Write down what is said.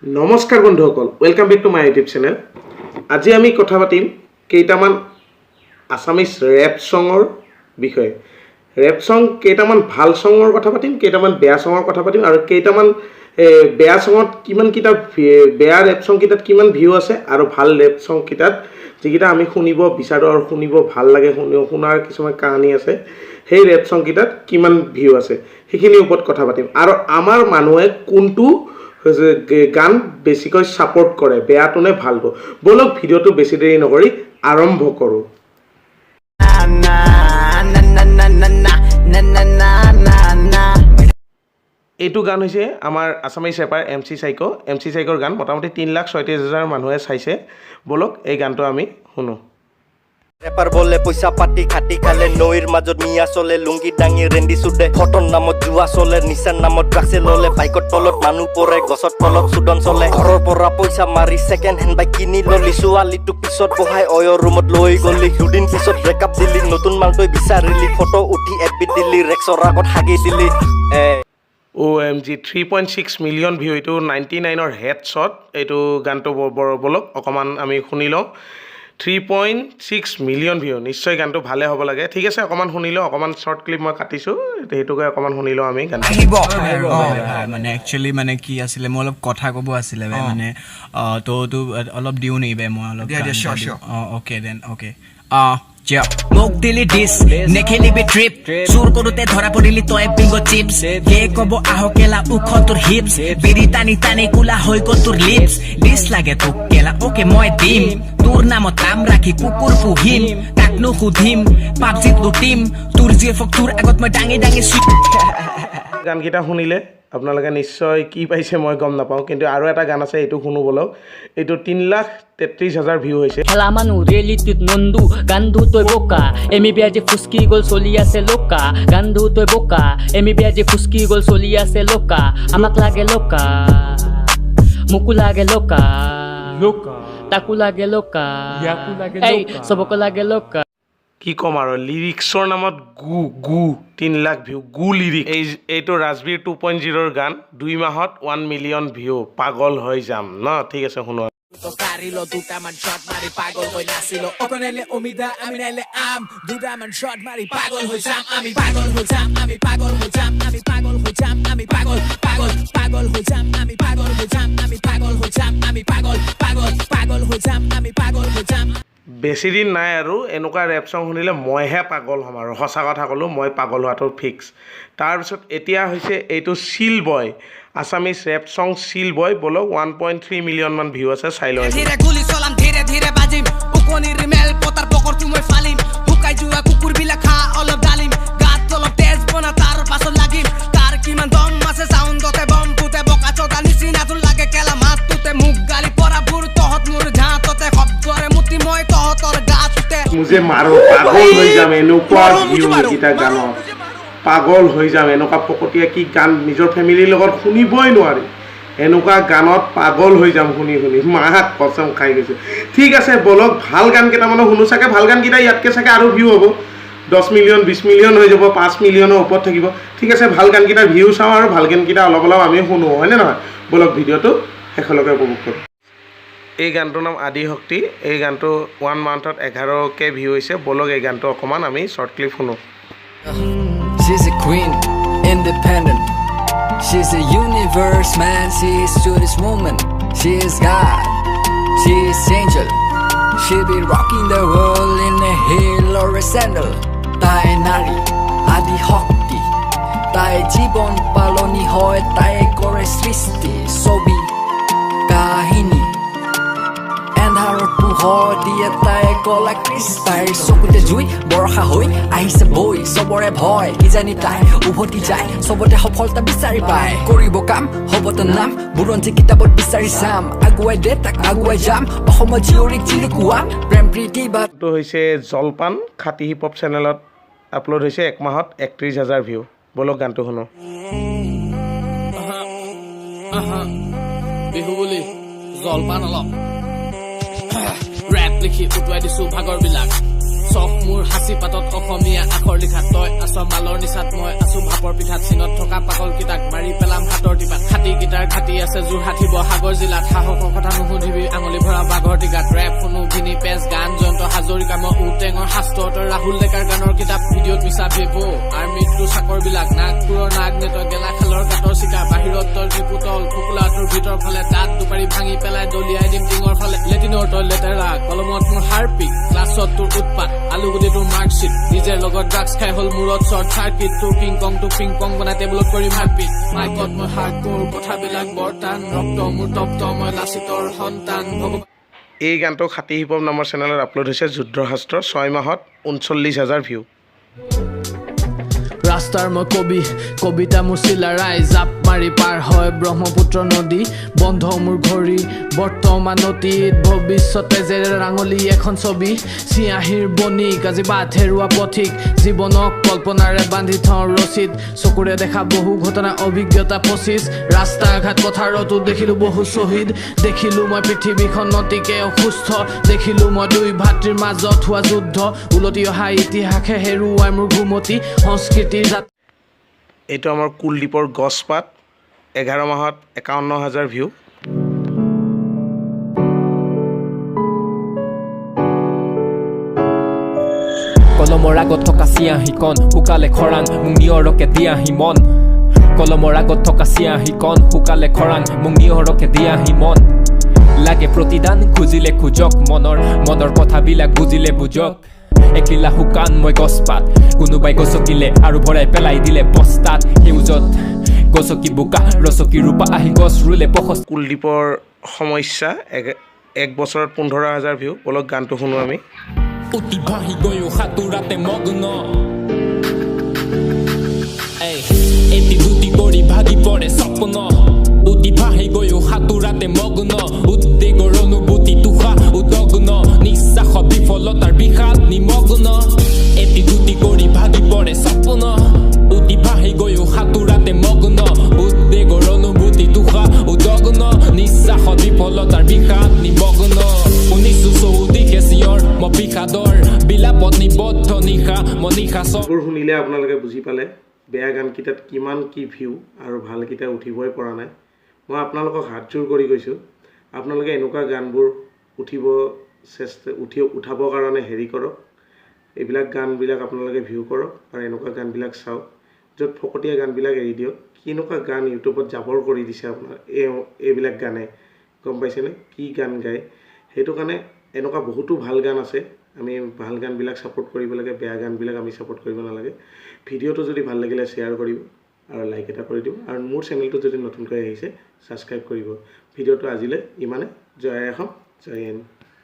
নমস্কাৰ বন্ধুসকল, welcome back to my YouTube channel. আজি আমি কথা পাতিম কেইটামান আসামিজ ৰেপ সঙৰ বিষয়ে। ৰেপ সং কেইটামান ভাল সঙৰ কথা পাতিম, কেইটামান বেয়া সঙৰ কথা পাতিম, আৰু কেইটামান বেয়া সঙত কিমান কিটা বেয়া ৰেপ সং কিটাত কিমান ভিউ আছে, আৰু ভাল ৰেপ সং কিটাত যিকেইটা আমি শুনিব বিচাৰোঁ আৰু শুনিব ভাল লাগে, শুনাৰ কিছুমান কাহিনী আছে, সেই ৰেপ সং কিটাত কিমান ভিউ আছে সেইখিনিৰ ওপৰত কথা পাতিম। আৰু আমাৰ মানুহে কোনটো গান বেছিকৈ সাপোৰ্ট কৰে, বেয়াটো নে ভালটো। বলক ভিডিওটো বেছি দেৰি নকৰি আৰম্ভ কৰোঁ। এইটো গান হৈছে আমাৰ আসামিজ ৰেপাৰ MC সাইকোৰ গান। মোটামুটি 3,37,000 মানুহে চাইছে। বলক এই গানটো আমি শুনো। ৰেপাৰ বলে পইচা পাতি খাটি খালে, নৈৰ মাজত মিয়া চলে, লুংগি দাঙি ৰেন্দি চুদে, ফটৰ নামত জুৱা চলে, নিচাৰ নামত ড্ৰাগছে ললে, বাইকৰ তলত মানুহ পৰে, গছৰ তলত চুদন চলে, ঘৰৰ পৰা পইচা মাৰি ছেকেণ্ড হেণ্ড বাইক কিনি ললি, ছোৱালীটোক পিছত বহাই অয়ৰ ৰুমত লৈ গলি, দুদিন পিছত ব্ৰেকআপ দিলি, নতুন মালটোই বিচাৰিলি, ফটো উঠি এডমিট দিলি, ৰেক্সৰ আগত হাগি দিলি। OMG 3.6 million view. এইটো 99ৰ হেড শ্বট। এইটো গানটো বলক অকণমান আমি শুনি লওঁ। 3.6 মিলিয়ন ভিউ, নিশ্চয় গানটো ভালে হ'ব লাগে। ঠিক আছে, অকণমান শুনি লওঁ। অকণমান শ্বৰ্ট ক্লিপ মই কাটিছোঁ, সেইটোকে অকণমান শুনি লওঁ আমি গানটো। মানে একচুৱেলি মানে কি আছিলে, মই অলপ কথা ক'ব আছিলে মানে তো অলপ দিওঁ নেকি বে, মই অলপ অ'কে দেন অ'কে মোক দিলি ডিছ নেখেলিবি ট্ৰিপ, চুৰ কৰোতে ধৰা পৰিলি তই বিংগ চিপছ, কে কব আহ কেলা ওখ তোৰ হিপছ, বিৰি টানি টানি কোলা হৈ গ'ল তোৰ লিপছ, ডিছ লাগে তোক কেলা অ'কে মই দিম, তোৰ নামত নাম ৰাখি কুকুৰ পুহিম, কাকনো সুধিম পাবজিত লুটিম, তোৰ জিএফক তোৰ আগত মই দাঙি দাঙি গানকেইটা শুনিলে আপোনালোকে নিশ্চয় কি পাইছে মই গম নাপাওঁ, কিন্তু আৰু এটা গান আছে, এইটো শুনো বলক। এইটো 3,33,000 ভিউ হৈছে। খেলা মানুহ ৰিয়েলিটিত নন্দু, গান্ধু তই বোকা, এমি বিয়াজি ফুচকি গ'ল চলি আছে লোকা, গান্ধু তই বোকা, এমি বিয়াজি ফুচকি গ'ল চলি আছে লোকা, আমাক লাগে লোকা, মোকো লাগে লোকা, তাকো লাগে লোকা, এই চবকো লাগে লোকা। কি ক'ম আৰু, লিৰিক্সৰ নামত গু 3 লাখ ভিউ, গু লিৰিক। এইটো ৰাজবীৰ 2.0ৰ গান, 2 মাহত 1 মিলিয়ন ভিউ। পাগল হৈ যাম ন। ঠিক আছে, শুনো। Carilo, দুটামান শট মারি পাগল হই নাছিল, ওখানে অমিদা আমি নাইলে আম, দুটামান শট মারি পাগল হই যাম, আমি পাগল হই যাম, আমি পাগল হই যাম, আমি পাগল হই যাম, আমি পাগল পাগল হই যাম, আমি পাগল হই যাম, আমি পাগল হই যাম, আমি পাগল হই যাম, আমি পাগল হই যাম। বেছি দিন নাই আৰু এনেকুৱা ৰেপ চং শুনিলে মইহে পাগল হ'ম, আৰু সঁচা কথা ক'লোঁ, মই পাগল হোৱাটো ফিক্স। তাৰপিছত এতিয়া হৈছে এইটো চিল বয়, আছামিজ ৰেপ চং চিল বয়। বলক 1.3 মিলিয়ন মান ভিউ আছে, চাই লওঁ। ধীরে গুলি চলাম, ধীরে ধীরে বাজিম, উকনির মেল পতার পকর তুই ফালিম, হুকাই জুয়া কুকুর বিলা খা অলপ ডালিম, গাত অলপ তেজ বনা তার পাছত লাগিম, তার কিমান দম আছে সাউন্ডতে বম ফুটে, বকা চোদা নিচিনা তোর লাগে কেলা মাত তুতে, মুখ গালি পরা বুড় তহত মোর ঝাঁততে, শব্দরে মুতি মই তহতর গাছতে মুজে মাৰো, পাগল হৈ যাম এনেকুৱা ভিউ এইকেইটা গানত, পাগল হৈ যাম। এনেকুৱা পকতীয়া কি গান নিজৰ ফেমিলিৰ লগত শুনিবই নোৱাৰি, এনেকুৱা গানত পাগল হৈ যাম শুনি শুনি, মাক কচম খাই গৈছে। ঠিক আছে, বলক ভাল গান কেইটামানো শুনো। চাগে ভাল গানকেইটা ইয়াতকৈ চাগে আৰু ভিউ হ'ব, 10 মিলিয়ন 20 মিলিয়ন হৈ যাব, 5 মিলিয়নৰ ওপৰত থাকিব। ঠিক আছে, ভাল গানকেইটাৰ ভিউ চাওঁ আৰু ভাল গানকেইটা অলপ অলপ আমি শুনো, হয়নে নহয়? বলক ভিডিঅ'টো শেষলৈকে উপভোগ কৰোঁ। এই গানটোৰ নাম আদি শক্তি। এই গানটো 1 মান্থত 11K ভিউ হৈছে। বলক এই গানটো অকণমান আমি শ্বৰ্ট ক্লিপ শুনো। She's a queen, independent. She's a universe, man. She is to this woman. She is God. She is angel. She be rocking the world in a heel or a sandal. Tai nari, adi hokti. Tai jibon paloni hoy, tai kore sristi. Sobi kahini. এন্ধাৰত পোহৰ দিয়ে তাই কলা কৃষ, তাইৰ চকুতে জুই বৰষা হৈ আহিছে বৈ, চবৰে ভয় কিজানি তাই উভতি যায়, চবতে সফলতা বিচাৰি পায়, কৰিব কাম হ'বতো নাম, বুৰঞ্জী কিতাপত বিচাৰি চাম, আগুৱাই দে তাক আগুৱাই যাম, অসমৰ জীয়ৰীক জিলিকুৱাম, প্ৰেম প্ৰীতি বা। এইটো হৈছে জলপান, খাতি হিপ হপ চেনেলত আপলোড হৈছে, 1 মাহত 31,000 ভিউ। বলক গানটো শুনো। বিহু বুলি জলপান অলপ ৰেপ লিখি উটুৱাই দিছো ভাগৰ বিলাক, চখ মোৰ হাঁচি পাতত অসমীয়া আখৰ লিখাত তই আছ মালৰ নিচাত মই আছো ভাপৰ পিঠাত চীনত থকা পাগল কিতাক মাৰি পেলাম হাতৰ টিপাত খাটি গীটাৰ ঘাটি আছে যোৰহাট শিৱসাগৰ জিলাত সাহসৰ কথা নুসুধিবি আঙুলি ভৰা বাঘৰ টিকাত ৰেপ শুনো ভিনি পেজ গান জয়ন্ত হাজৰিকা মই উটেঙৰ শাস্ত্ৰ তই ৰাহুল ডেকাৰ গানৰ কিতাপ ভিডিঅ'ত মিছা ভেভো আৰ্মিতটো চাকৰ বিলাক নাগপুৰৰ নাগ নেতই গেলা খালৰ গাঁতৰ চিকা বাহিৰত তই ৰিপুতল ফুকুলাটোৰ ভিতৰ ফালে তাত দুপাৰি ভাঙি পেলাই দলিয়াই দিম টিঙৰ ফালে লেটিনৰ তই লেতেৰা কলমত মোৰ হাৰপিক ক্লাছত তোৰ উৎপাত আলুগুটি তোৰ মাৰ্কশ্বিট নিজে লগত ড্ৰাগছ খাই হ'ল মূৰত শ্বৰ্ট চাৰ্কিট তোৰ কিং কং তোৰ পিং পং বনাই টেবুলত কৰি মাৰপিট মাইকত মই হাৰ্ডকোৰ কথাবিলাক বৰ্তান ৰক্ত মোৰ তপ্ত মই লাচিতৰ সন্তান এই গানটো খাটি হিপ হপ নামৰ চেনেলত আপলোড হৈছে যুদ্ধশাস্ত্ৰ 6 মাহত 39,000 ভিউ ৰাস্তাৰ মই কবি কবিতা মোৰ চিলাৰাই জাপ মাৰি পাৰ হয় ব্ৰহ্মপুত্ৰ নদী বন্ধ মোৰ ঘড়ী বৰ্তমান অতীত ভৱিষ্যতে যে ৰাঙলী এখন ছবি চিয়াহীৰ বণিক আজি বাট হেৰুৱা পথিক জীৱনক কল্পনাৰে বান্ধি থওঁ ৰচিত চকুৰে দেখা বহু ঘটনা অভিজ্ঞতা 25 ৰাস্তা ঘাট পথাৰতো দেখিলো বহু শ্বহীদ দেখিলো মই পৃথিৱীখন অতিকে অসুস্থ দেখিলো মই দুই ভাতৃৰ মাজত হোৱা যুদ্ধ উলটি অহা ইতিহাসে হেৰুৱাই মোৰ ঘুমতি সংস্কৃতি এইটো আমাৰ কুলদ্বীপৰ গছপাত 11 মাহত 51,000 ভিউ কলমৰ আগত থকা চিয়াহীকণ শুকালে খৰাং মোক নিয়ৰকে দিয়াহি মন কলমৰ আগত থকা চিয়াহীকণ শুকালে খৰাং মোক নিয়ৰকে দিয়াহি মন লাগে প্ৰতিদান খুজিলে খোজক মনৰ কথাবিলাক বুজিলে বুজক একিলা শুকান মই গছপাত কোনোবাই গছকিলে আৰু ভৰাই পেলাই দিলে বস্তাত সেউজত গছকি বোকা ৰচকি ৰূপা আহি গছ ৰুলে কুলদ্বীপৰ সমস্যা 1 বছৰত 15,000 ভিউ বলক গানটো শুনো আমি উটি ভাহি গৈও সাঁতোৰাতে মগ্ন এটি দুটি কৰি ভাগি পৰে সপন উটি ভাহি গৈও সাঁতোৰাতে মগ্ন উদ্বেগৰ অনুভূতি তুষা উদগ্ন নিশ্বাস বিফলতাৰ বিষাদ নিমগ্ন এটি দুটি কৰি ভাগি পৰে সপন উটি ভাহি গৈও সাঁতোৰাতে মগ্ন উদ্বেগৰ অনুভূতি তুষা উদগ্ন নিশ্বাস বিফলতাৰ বিষাদ নিমগ্ন শুনিছো চৌদিশে চিঞৰ মই বিষাদৰ বিলাপত নিবদ্ধ নিশা মনিশা শুনিলে আপোনালোকে বুজি পালে বেয়া গানকেইটাত কিমান কি ভিউ আৰু ভালকেইটা উঠিবই পৰা নাই মই আপোনালোকক হাত জোৰ কৰি কৈছোঁ আপোনালোকে এনেকুৱা গানবোৰ উঠাবৰ কাৰণে হেৰি কৰক এইবিলাক গানবিলাক আপোনালোকে ভিউ কৰক আৰু এনেকুৱা গানবিলাক চাওক য'ত ফকতীয়া গানবিলাক এৰি দিয়ক কেনেকুৱা গান ইউটিউবত জাবৰ কৰি দিছে আপোনাৰ এইবিলাক গানে গম পাইছেনে কি গান গায় সেইটো কাৰণে এনেকুৱা বহুতো ভাল গান আছে আমি ভাল গানবিলাক ছাপোৰ্ট কৰিব লাগে বেয়া গানবিলাক আমি ছাপোৰ্ট কৰিব নালাগে ভিডিঅ'টো যদি ভাল লাগিলে শ্বেয়াৰ কৰিব আৰু লাইক এটা কৰি দিব আৰু মোৰ চেনেলটো যদি নতুনকৈ আহিছে ছাবস্ক্ৰাইব কৰিব ভিডিঅ'টো আজিলৈ ইমানে জয় অসম জয় হিন্দ